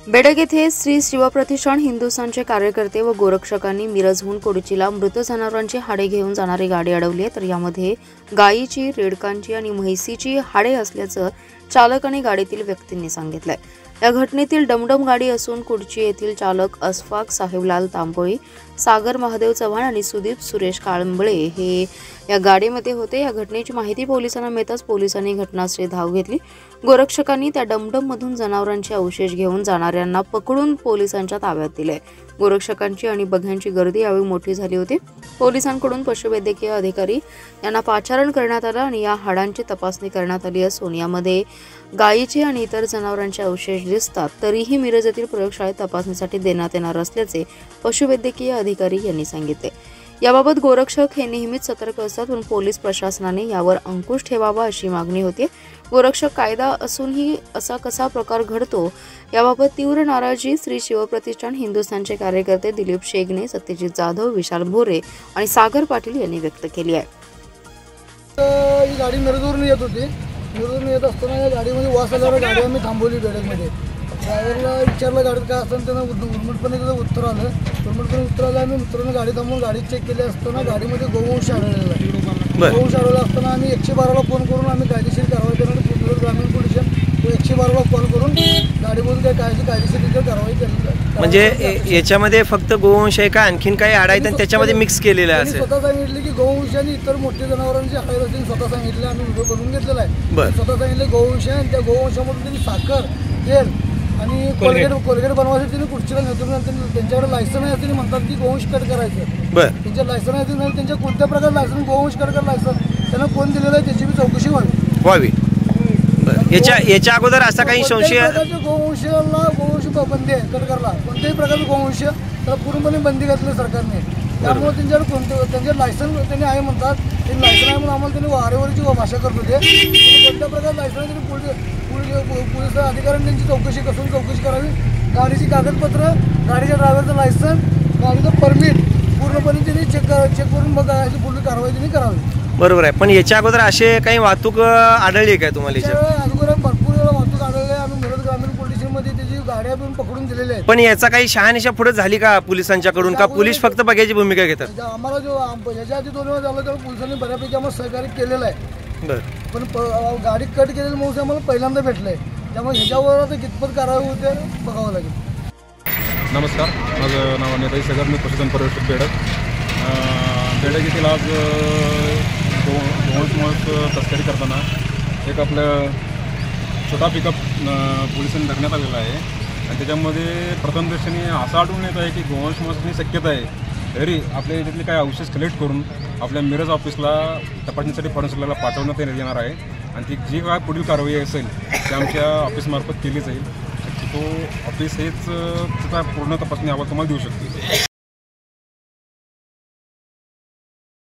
बेडग येथे श्री शिवप्रतिष्ठान हिंदुस्थानचे कार्यकर्ते व गोरक्षकांनी मिरजहून कोडचीला मृत जनावरांची हाडे घेऊन जाणारी गाडी अडवली आहे। तर यामध्ये गायीची, रेडकांची आणि म्हैसीची हाडे असल्याचं चालक आणि गाडीतील व्यक्तींनी सांगितलंय। या घटनेतील डमडम गाडी असून कोडची येथील चालक अशफाक साहेबलाल तांबोळी, सागर महादेव चव्हाण आणि सुदीप सुरेश काळंबळे हे या गाडीमध्ये होते। या घटनेची माहिती पोलिसांना मिळताच पोलिसांनी घटनास्थळी धाव घेतली। गोरक्षकांनी त्या डमडम मधून जनावरांचे अवशेष घेऊन जाणाऱ्यांना पकडून पोलिसांच्या ताब्यात दिले। गोरक्षकांची आणि बघ्यांची गर्दी यावेळी मोठी झाली होती। पोलिसांकडून पशुवैद्यकीय अधिकारी यांना पाचारण करण्यात आलं आणि या हाडांची तपासणी करण्यात आली असून यामध्ये गायीचे आणि इतर जनावरांचे अवशेष दिसतात। तरीही मिरज येथील प्रयोगशाळेत तपासणीसाठी देण्यात येणार असल्याचे पशुवैद्यकीय अधिकारी यांनी सांगितले। याबाबत गोरक्षक हे नेहमीच सतर्क असतात, पण पोलीस प्रशासनाने यावर अंकुश ठेवावा अशी मागणी होती। गोरक्षक कायदा असूनही असा कसा प्रकार घडतो याबाबत तीव्र नाराजी श्री शिवप्रतिष्ठान हिंदुस्थानचे कार्यकर्ते दिलीप शेगणे, सत्यजित जाधव, विशाल भोरे आणि सागर पाटील यांनी व्यक्त केली आहे। ही गाडी मिरजवरून येत होती। मिरजवरून येत असताना या गाडीमध्ये वास आल्यावर गाडी आम्ही थांबवली बेडगमध्ये। ड्रायव्हरला विचारलं गाडीत काय असतं, त्यांना उर्मटपणे त्याचं उत्तर आलं। उत्तर आलं आम्ही मित्रांनो गाडी थांबवून गाडी चेक केली असताना गाडीमध्ये गोवंश आढळलेला आहे। गोवंश आढळला असताना आम्ही 112ला फोन करून आम्ही कायदेशीर कारवाई करणार ग्रामीण पोलीस 112ला कॉल करून गाडीमधून काही कायदेशीर कारवाई केली। म्हणजे याच्यामध्ये फक्त गोवंश आहे का आणखीन काही आड आहेत आणि त्याच्यामध्ये मिक्स केलेलं आहे? स्वतः सांगितले की गोवंश आणि इतर मोठे जनावरांचे हाड असतील स्वतः सांगितले। आम्ही व्हिडिओ बनवून घेतलेला आहे। स्वतः सांगितले गोवंश आहे आणि त्या गोवंशामधून त्यांनी साखर, तेल आणि कोलगेट बनवायचं त्यांनी कुठचीला नेतो। त्यांच्याकडे लायसन आहे, त्यांनी म्हणतात की गोवंश कट करायचं। त्यांच्या लायसन आहे, त्यांच्या कोणत्या प्रकार लायसन गोवंश कट करायचं लायसन त्यांना कोण दिलेलं आहे त्याची बी चौकशी व्हावी। याच्या अगोदर असा काही संशय? गोवंश बंदी आहे कट करायला। कोणत्याही प्रकारचं गोवंश त्याला पूर्णपणे बंदी घातली सरकारने। त्यामुळे त्यांच्याकडे त्यांचे लायसन त्यांनी आहे म्हणतात। ते लायसन आहे म्हणून आम्हाला त्यांनी वारेवरची भाषा करत होते। कोणत्या प्रकार लायसन आहे त्यांनी पोलीस अधिकाऱ्यांनी त्यांची चौकशी करावी। गाडीची कागदपत्र, गाडीच्या ड्रायव्हरचं लायसन, गाडीचं परमिट पूर्णपणे त्यांनी चेक करून मग पुढील कारवाई त्यांनी करावी। बरोबर आहे, पण याच्या अगोदर असे काही वाहतूक आढळली काय तुम्हाला? अगोदर भरपूर वेळा वाहतूक आढळली। आम्ही मिरज ग्रामीण पोलीस स्टेशनमध्ये त्याची गाड्या पण पकडून दिलेल्या आहेत। पण याचा काही शहानिशा पुढे झाली का पोलिसांच्याकडून, का पोलीस फक्त बघायची भूमिका घेतात? आम्हाला जो याच्या आधी 2 वेळा झालं तेव्हा पोलिसांनी बऱ्यापैकी आम्हाला सहकार्य केलेलं आहे। पण गाडी कट केलेलं माणूस आम्हाला पहिल्यांदा भेटलंय। त्यामुळे ह्याच्यावर आता कितपत कारवाई होते बघावं लागेल। नमस्कार, माझं नाव नेताजी सगर, मी पशुधन पर्यवेक्षक बेडग येथील आज गोवंश तस्करी करताना एक आपलं छोटा पिकअप पोलिसांनी धरण्यात आलेला आहे आणि त्याच्यामध्ये प्रथमदर्शनी असं आढळून येत आहे की गोवंश मोजणी शक्यता आहे। तरी आपल्या याच्यातले काही अवशेष कलेक्ट करून आपल्या मिरज ऑफिसला तपासणीसाठी फॉरेन्सिकला पाठवण्यात येणार आहे आणि ती जी काय पुढील कारवाई असेल ती आमच्या ऑफिसमार्फत केली जाईल। तो ऑफिस हेच त्याचा पूर्ण तपासणी अहवाल तुम्हाला देऊ शकते।